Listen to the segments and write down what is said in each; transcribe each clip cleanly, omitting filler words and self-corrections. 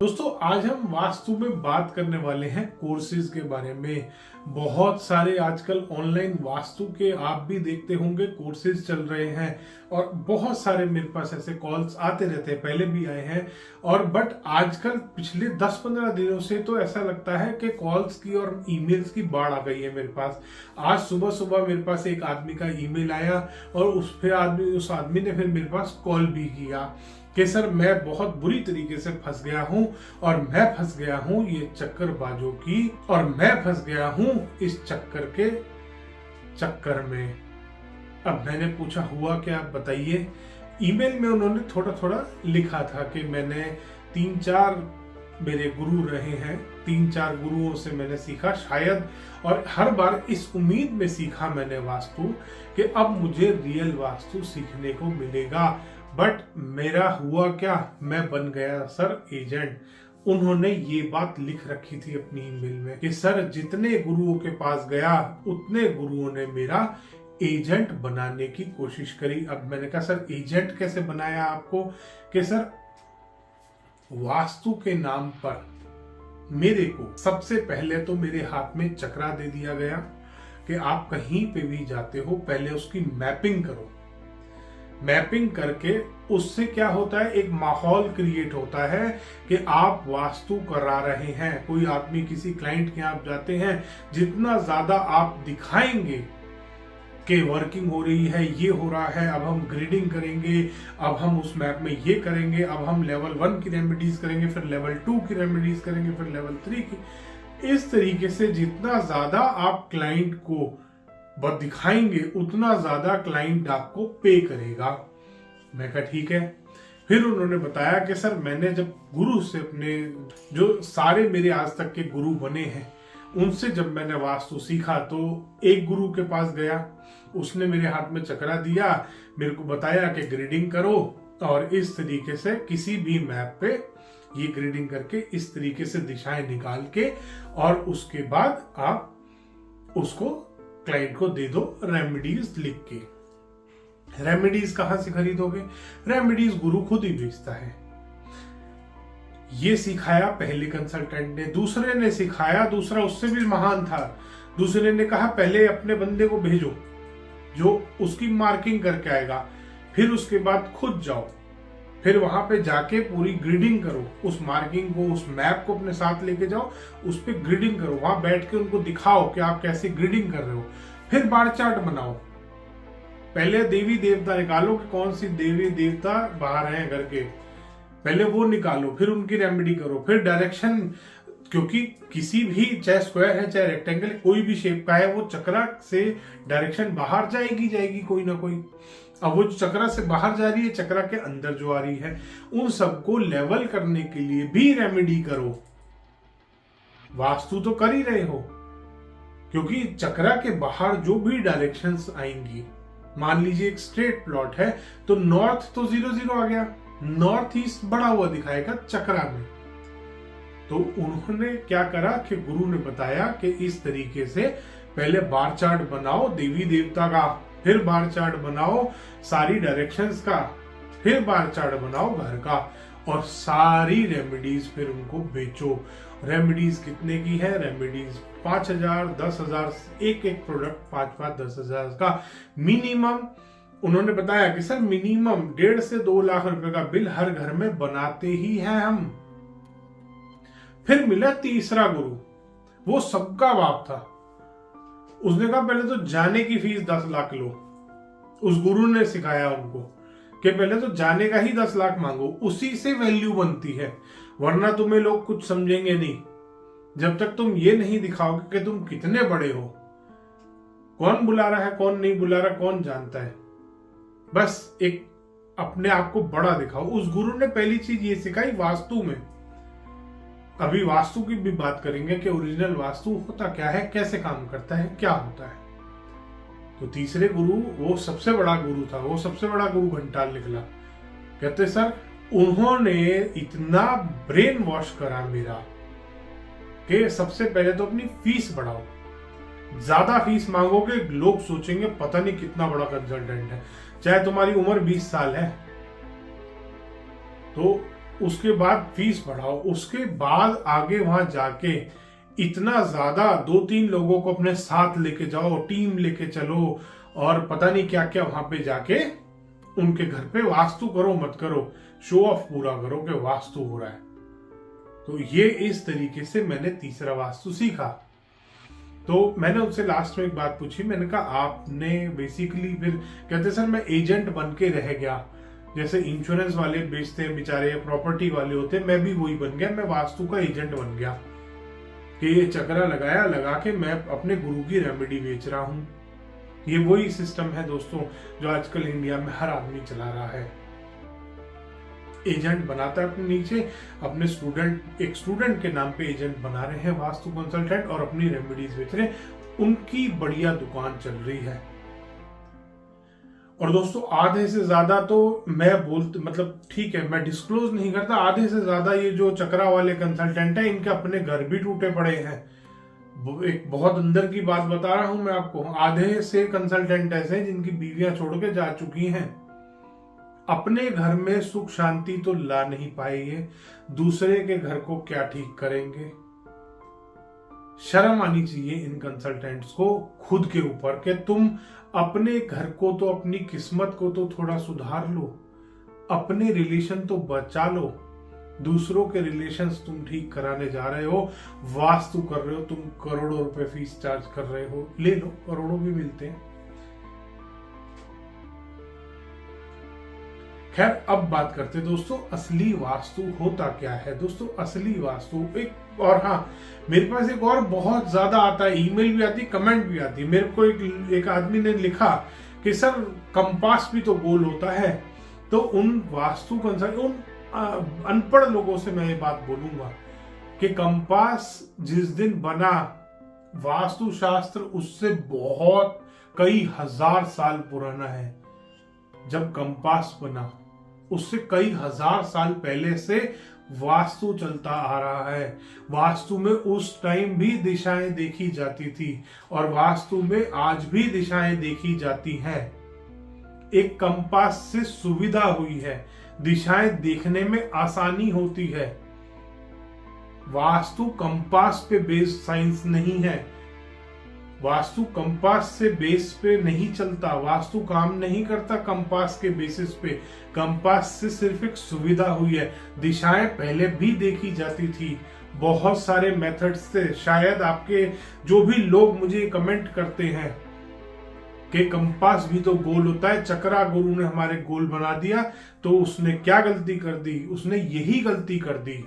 दोस्तों आज हम वास्तु में बात करने वाले हैं कोर्सेज के बारे में। बहुत सारे आजकल ऑनलाइन वास्तु के आप भी देखते होंगे कोर्सेज चल रहे हैं और बहुत सारे मेरे पास ऐसे कॉल्स आते रहते हैं, पहले भी आए हैं। और बट आजकल पिछले 10-15 दिनों से तो ऐसा लगता है कि कॉल्स की और ईमेल्स की बाढ़ आ गई है मेरे पास। आज सुबह सुबह मेरे पास एक आदमी का ईमेल आया और उस आदमी ने फिर मेरे पास कॉल भी किया कि सर मैं बहुत बुरी तरीके से फंस गया हूं और मैं फंस गया हूं ये चक्करबाजों की, और मैं फंस गया हूं इस चक्कर में। अब मैंने पूछा हुआ क्या, आप बताइए। ईमेल में उन्होंने थोड़ा थोड़ा लिखा था कि मैंने 3-4 मेरे गुरु रहे हैं, 3-4 गुरुओं से मैंने सीखा शायद, और हर बार इस उम्मीद में सीखा मैंने वास्तु कि अब मुझे रियल वास्तु सीखने को मिलेगा। बट मेरा हुआ क्या, मैं बन गया सर एजेंट। उन्होंने ये बात लिख रखी थी अपनी ईमेल में कि सर जितने गुरुओं के पास गया उतने गुरुओं ने मेरा एजेंट बनाने की कोशिश करी। अब मैंने कहा सर एजेंट कैसे बनाया आपको, कि सर वास्तु के नाम पर मेरे को सबसे पहले तो मेरे हाथ में चक्रा दे दिया गया कि आप कहीं पे भी जाते हो पहले उसकी मैपिंग करो। मैपिंग करके उससे क्या होता है, एक माहौल क्रिएट होता है कि आप वास्तु करा रहे हैं। कोई आदमी किसी क्लाइंट के यहाँ जाते हैं, जितना ज्यादा आप दिखाएंगे कि वर्किंग हो रही है, ये हो रहा है, अब हम ग्रिडिंग करेंगे, अब हम उस मैप में ये करेंगे, अब हम लेवल 1 की रेमेडीज करेंगे, फिर लेवल 2 की रेमेडीज करेंगे, फिर लेवल 3 की। इस तरीके से जितना ज्यादा आप क्लाइंट को दिखाएंगे उतना ज्यादा क्लाइंट आपको पे करेगा। मैं कहा ठीक है। फिर उन्होंने बताया कि सर मैंने जब गुरु से, अपने जो सारे मेरे आज तक के गुरु बने हैं उनसे जब मैंने वास्तु सीखा तो एक गुरु के पास गया, उसने मेरे हाथ में चक्रा दिया, मेरे को बताया कि ग्रिडिंग करो और इस तरीके से किसी भी मैप पे ये ग्रिडिंग करके इस तरीके से दिशाएं निकाल के, और उसके बाद आप उसको क्लाइंट को दे दो रेमेडीज लिख के। रेमेडीज कहां से खरीदोगे, रेमेडीज गुरु खुद ही बेचता है। ये सिखाया पहले कंसल्टेंट ने, दूसरे ने सिखाया, दूसरा उससे भी महान था। दूसरे ने कहा पहले अपने बंदे को भेजो जो उसकी मार्किंग करके आएगा, फिर उसके बाद खुद जाओ, फिर वहां पे जाके पूरी ग्रिडिंग करो, उस मार्किंग को, उस मैप को अपने साथ लेके जाओ, उस पे ग्रिडिंग करो, वहां बैठ के उनको दिखाओ कि आप कैसे ग्रिडिंग कर रहे हो। फिर बार चार्ट बनाओ, पहले देवी देवता निकालो कि कौन सी देवी देवता बाहर हैं घर के, पहले वो निकालो, फिर उनकी रेमेडी करो, फिर डायरेक्शन, क्योंकि किसी भी, चाहे स्क्वायर है चाहे रेक्टेंगल, कोई भी शेप का है, वो चक्रा से डायरेक्शन बाहर जाएगी कोई ना कोई। अब वो जो चक्रा से बाहर जा रही है, चक्रा के अंदर जो आ रही है, उन सबको लेवल करने के लिए भी रेमेडी करो। वास्तु तो कर ही रहे हो, क्योंकि चक्रा के बाहर जो भी डायरेक्शंस आएंगी, मान लीजिए एक स्ट्रेट प्लॉट है तो नॉर्थ तो 0-0 आ गया, नॉर्थ ईस्ट बढ़ा हुआ दिखाएगा चक्रा में। तो उन्होंने क्या करा कि गुरु ने बताया कि इस तरीके से पहले बार चार्ट बनाओ देवी देवता का, फिर बार चार्ट बनाओ सारी डायरेक्शंस का, फिर बार चार्ट बनाओ घर का, और सारी रेमेडीज फिर उनको बेचो। रेमेडीज कितने की है, रेमेडीज 5,000, 10,000, एक प्रोडक्ट 5-10,000 का मिनिमम। उन्होंने बताया कि सर मिनिमम 1.5 से 2 लाख रुपए का बिल हर घर में बनाते ही हैं हम। फिर मिला तीसरा गुरु, वो सबका बाप था। उसने कहा पहले तो जाने की फीस 10 लाख लो। उस गुरु ने सिखाया उनको कि पहले तो जाने का ही 10 लाख मांगो, उसी से वैल्यू बनती है, वरना तुम्हें लोग कुछ समझेंगे नहीं। जब तक तुम ये नहीं दिखाओगे कि तुम कितने बड़े हो, कौन बुला रहा है कौन नहीं बुला रहा कौन जानता है, बस एक अपने आप को बड़ा दिखाओ। उस गुरु ने पहली चीज ये सिखाई वास्तु में। अभी वास्तु की भी बात करेंगे कि ओरिजिनल वास्तु होता क्या है, कैसे काम करता है, क्या होता है। तो तीसरे गुरु, वो सबसे बड़ा गुरु था, वो सबसे बड़ा गुरु घंटाल निकला। कहते सर उन्होंने इतना ब्रेन वॉश करा मेरा कि सबसे पहले तो अपनी फीस बढ़ाओ। ज्यादा फीस मांगोगे लोग सोचेंगे पता नहीं कितना बड़ा कंसल्टेंट है, चाहे तुम्हारी उम्र 20 साल है। तो उसके बाद फीस बढ़ाओ, उसके बाद आगे वहां जाके इतना ज्यादा 2-3 लोगों को अपने साथ लेके जाओ, टीम लेके चलो और पता नहीं क्या क्या वहां पे जाके उनके घर पे वास्तु करो मत करो, शो ऑफ पूरा करो कि वास्तु हो रहा है। तो ये इस तरीके से मैंने तीसरा वास्तु सीखा। तो मैंने उनसे लास्ट में एक बात पूछी, मैंने कहा आपने बेसिकली फिर, कहते सर मैं एजेंट बन के रह गया, जैसे इंश्योरेंस वाले बेचते हैं बेचारे, प्रॉपर्टी वाले होते हैं, मैं भी वही बन गया, मैं वास्तु का एजेंट बन गया कि ये चक्रा लगा के मैं अपने गुरु की रेमेडी बेच रहा हूं। ये वही सिस्टम है दोस्तों जो आजकल इंडिया में हर आदमी चला रहा है। एजेंट बनाता है अपने नीचे, अपने एक स्टूडेंट के नाम पे एजेंट बना रहे हैं वास्तु कंसल्टेंट और अपनी रेमेडीज बेच रहे हैं, उनकी बढ़िया दुकान चल रही है। और दोस्तों आधे से ज्यादा तो मैं मतलब ठीक है मैं डिस्क्लोज नहीं करता, आधे से ज्यादा ये जो चक्रा वाले कंसल्टेंट है इनके अपने घर भी टूटे पड़े हैं। एक बहुत अंदर की बात बता रहा हूं मैं आपको, आधे से कंसल्टेंट ऐसे हैं जिनकी बीवियां छोड़ के जा चुकी हैं, अपने घर में सुख शांति तो ला नहीं पाएंगे, दूसरे के घर को क्या ठीक करेंगे। शर्म आनी चाहिए इन कंसल्टेंट्स को खुद के ऊपर कि तुम अपने घर को तो, अपनी किस्मत को तो थोड़ा सुधार लो, अपने रिलेशन तो बचा लो, दूसरों के रिलेशंस तुम ठीक कराने जा रहे हो, वास्तु कर रहे हो, तुम करोड़ों रुपए फीस चार्ज कर रहे हो, ले लो, करोड़ों भी मिलते हैं। खैर अब बात करते दोस्तों असली वास्तु होता क्या है। दोस्तों असली वास्तु एक, और हाँ मेरे पास एक और बहुत ज्यादा आता है, ईमेल भी आती, कमेंट भी आती। मेरे को एक आदमी ने लिखा कि सर कंपास भी तो गोल होता है। तो उन वास्तु उन अनपढ़ लोगों से मैं ये बात बोलूंगा कि कंपास जिस दिन बना, वास्तु शास्त्र उससे बहुत कई हजार साल पुराना है। जब कंपास बना उससे कई हजार साल पहले से वास्तु चलता आ रहा है। वास्तु में उस टाइम भी दिशाएं देखी जाती थी और वास्तु में आज भी दिशाएं देखी जाती हैं। एक कंपास से सुविधा हुई है, दिशाएं देखने में आसानी होती है। वास्तु कंपास पे बेस्ड साइंस नहीं है, वास्तु कंपास से बेस पे नहीं चलता, वास्तु काम नहीं करता कंपास के बेसिस पे। कंपास से सिर्फ एक सुविधा हुई है, दिशाएं पहले भी देखी जाती थी, बहुत सारे मेथड्स थे। शायद आपके जो भी लोग मुझे कमेंट करते हैं कि कंपास भी तो गोल होता है, चक्रा गुरु ने हमारे गोल बना दिया, तो उसने क्या गलती कर दी? उसने यही गलती कर दी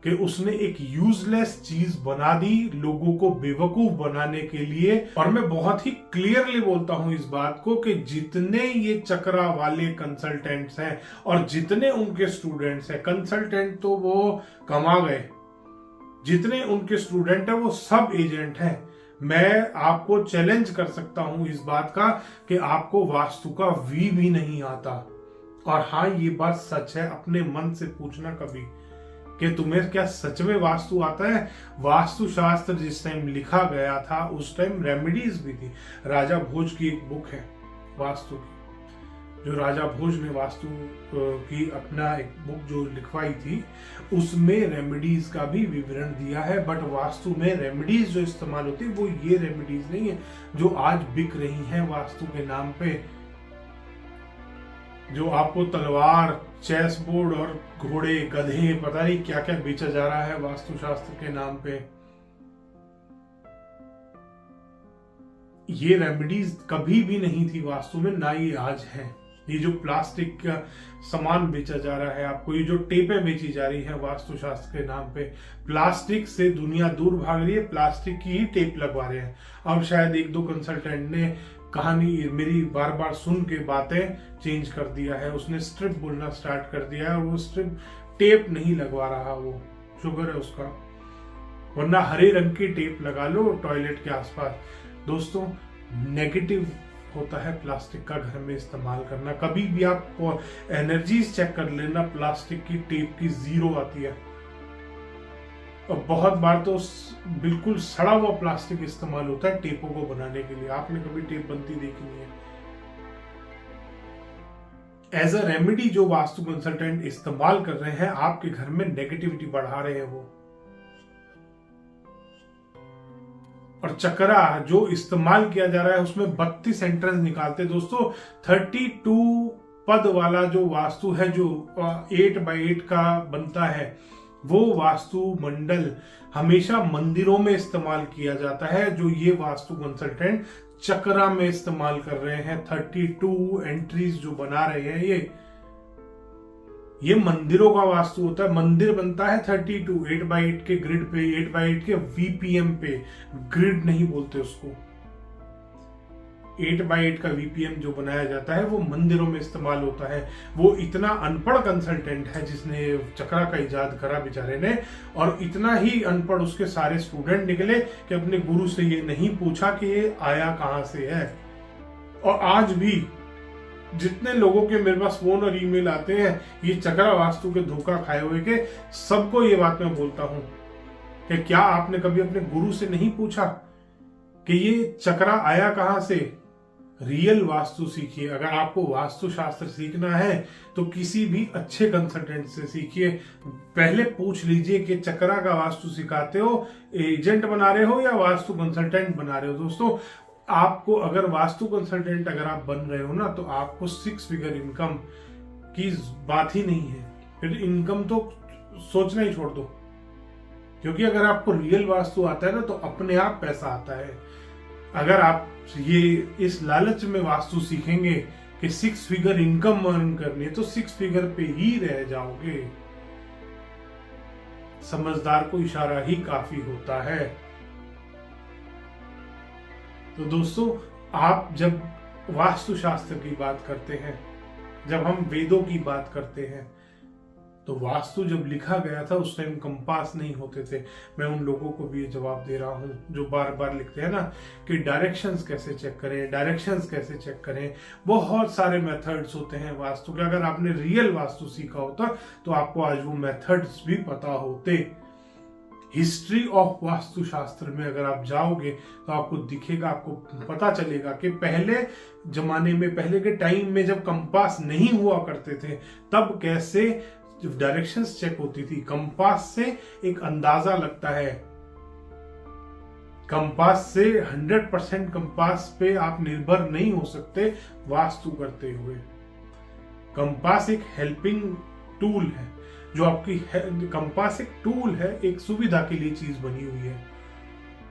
कि उसने एक यूजलेस चीज बना दी लोगों को बेवकूफ बनाने के लिए। और मैं बहुत ही क्लियरली बोलता हूं इस बात को कि जितने ये चक्रा वाले कंसल्टेंट्स हैं और जितने उनके स्टूडेंट्स हैं, कंसल्टेंट तो वो कमा गए, जितने उनके स्टूडेंट हैं वो सब एजेंट हैं। मैं आपको चैलेंज कर सकता हूं इस बात का कि आपको वास्तु का वी भी नहीं आता। और हाँ ये बात सच है, अपने मन से पूछना कभी कि तुम्हें क्या सच में वास्तु आता है। वास्तु शास्त्र जिस टाइम लिखा गया था उस टाइम रेमेडीज भी थी। राजा भोज की एक बुक है वास्तु की, जो राजा भोज ने वास्तु की अपना एक बुक जो लिखवाई थी, उसमें रेमेडीज का भी विवरण दिया है। बट वास्तु में रेमेडीज जो इस्तेमाल होती है वो ये रेमेडीज नहीं है जो आज बिक रही हैं वास्तु के नाम पे, जो आपको तलवार, चेस बोर्ड और घोड़े, गधे, पता नहीं क्या क्या बेचा जा रहा है वास्तु शास्त्र के नाम पे। ये रेमेडीज कभी भी नहीं थी वास्तु में, ना ये आज है। ये जो प्लास्टिक का सामान बेचा जा रहा है आपको, ये जो टेपें बेची जा रही है वास्तु शास्त्र के नाम पे, प्लास्टिक से दुनिया दूर भाग रही है, प्लास्टिक की ही टेप लगवा रहे हैं। अब शायद एक दो कंसल्टेंट ने कहानी मेरी बार बार सुन के बातें चेंज कर दिया है, उसने स्ट्रिप बोलना स्टार्ट कर दिया है और वो स्ट्रिप टेप नहीं लगवा रहा, वो शुगर है उसका, वरना हरे रंग की टेप लगा लो टॉयलेट के आसपास। दोस्तों नेगेटिव होता है प्लास्टिक का घर में इस्तेमाल करना। कभी भी आप एनर्जीज चेक कर लेना, प्लास्टिक की टेप की 0 आती है। और बहुत बार तो बिल्कुल सड़ा हुआ प्लास्टिक इस्तेमाल होता है टेपों को बनाने के लिए। आपने कभी टेप बनती देखी नहीं है। एज अ रेमेडी जो वास्तु कंसल्टेंट इस्तेमाल कर रहे हैं, आपके घर में नेगेटिविटी बढ़ा रहे हैं वो। और चक्रा जो इस्तेमाल किया जा रहा है उसमें 32 एंट्रेंस निकालते दोस्तों। 32 पद वाला जो वास्तु है, जो 8x8 का बनता है, वो वास्तु मंडल हमेशा मंदिरों में इस्तेमाल किया जाता है। जो ये वास्तु कंसल्टेंट चक्रा में इस्तेमाल कर रहे हैं, 32 एंट्रीज जो बना रहे हैं, ये मंदिरों का वास्तु होता है। मंदिर बनता है 32 8x8 के ग्रिड पे, 8x8 के वीपीएम पे। ग्रिड नहीं बोलते उसको, 8x8 का वीपीएम जो बनाया जाता है वो मंदिरों में इस्तेमाल होता है। वो इतना अनपढ़ कंसल्टेंट है जिसने चक्रा का इजाद करा बेचारे ने, और इतना ही अनपढ़ उसके सारे स्टूडेंट निकले कि अपने गुरु से ये नहीं पूछा कि ये आया कहां से है। और आज भी जितने लोगों के मेरे पास फोन और ईमेल आते हैं ये चक्रा वास्तु के धोखा खाए हुए के, सबको ये बात मैं बोलता हूं कि क्या आपने कभी अपने गुरु से नहीं पूछा कि ये चक्रा आया कहां से। रियल वास्तु सीखिए। अगर आपको वास्तु शास्त्र सीखना है तो किसी भी अच्छे कंसल्टेंट से सीखिए। पहले पूछ लीजिए कि चक्रा का वास्तु सिखाते हो, एजेंट बना रहे हो या वास्तु कंसल्टेंट बना रहे हो। दोस्तों, आपको अगर वास्तु कंसल्टेंट अगर आप बन रहे हो ना, तो आपको 6 फिगर इनकम की बात ही नहीं है। फिर इनकम तो सोचना ही छोड़ दो, क्योंकि अगर आपको रियल वास्तु आता है ना तो अपने आप पैसा आता है। अगर आप ये इस लालच में वास्तु सीखेंगे कि 6 फिगर इनकम अर्न करनी है, तो 6 फिगर पे ही रह जाओगे। समझदार को इशारा ही काफी होता है। तो दोस्तों, आप जब वास्तु शास्त्र की बात करते हैं, जब हम वेदों की बात करते हैं, तो वास्तु जब लिखा गया था उस टाइम कंपास नहीं होते थे। मैं उन लोगों को भी ये जवाब दे रहा हूं जो बार बार लिखते हैं ना कि डायरेक्शंस कैसे चेक करें, डायरेक्शंस कैसे चेक करें। बहुत सारे मेथड्स होते हैं वास्तु के। अगर आपने रियल वास्तु सीखा होता तो आपको आज वो मेथड्स भी पता होते। हिस्ट्री ऑफ वास्तु शास्त्र में अगर आप जाओगे तो आपको दिखेगा, आपको पता चलेगा कि पहले जमाने में, पहले के टाइम में जब कंपास नहीं हुआ करते थे, तब कैसे डायरेक्शंस चेक होती थी। कंपास से एक अंदाजा लगता है। कंपास से 100% कंपास पे आप निर्भर नहीं हो सकते वास्तु करते हुए। कंपास एक हेल्पिंग टूल है, जो आपकी कंपास एक टूल है, एक सुविधा के लिए चीज बनी हुई है।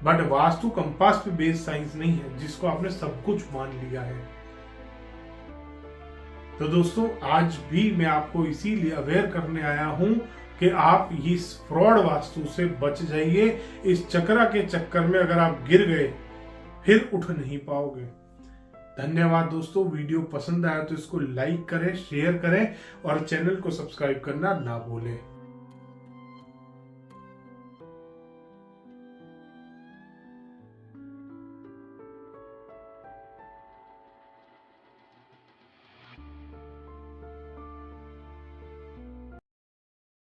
बट वास्तु कंपास पे बेस्ड साइंस नहीं है, जिसको आपने सब कुछ मान लिया है। तो दोस्तों, आज भी मैं आपको इसीलिए अवेयर करने आया हूं कि आप इस फ्रॉड वास्तु से बच जाइए। इस चक्रा के चक्कर में अगर आप गिर गए फिर उठ नहीं पाओगे। धन्यवाद दोस्तों। वीडियो पसंद आया तो इसको लाइक करें, शेयर करें और चैनल को सब्सक्राइब करना ना भूलें।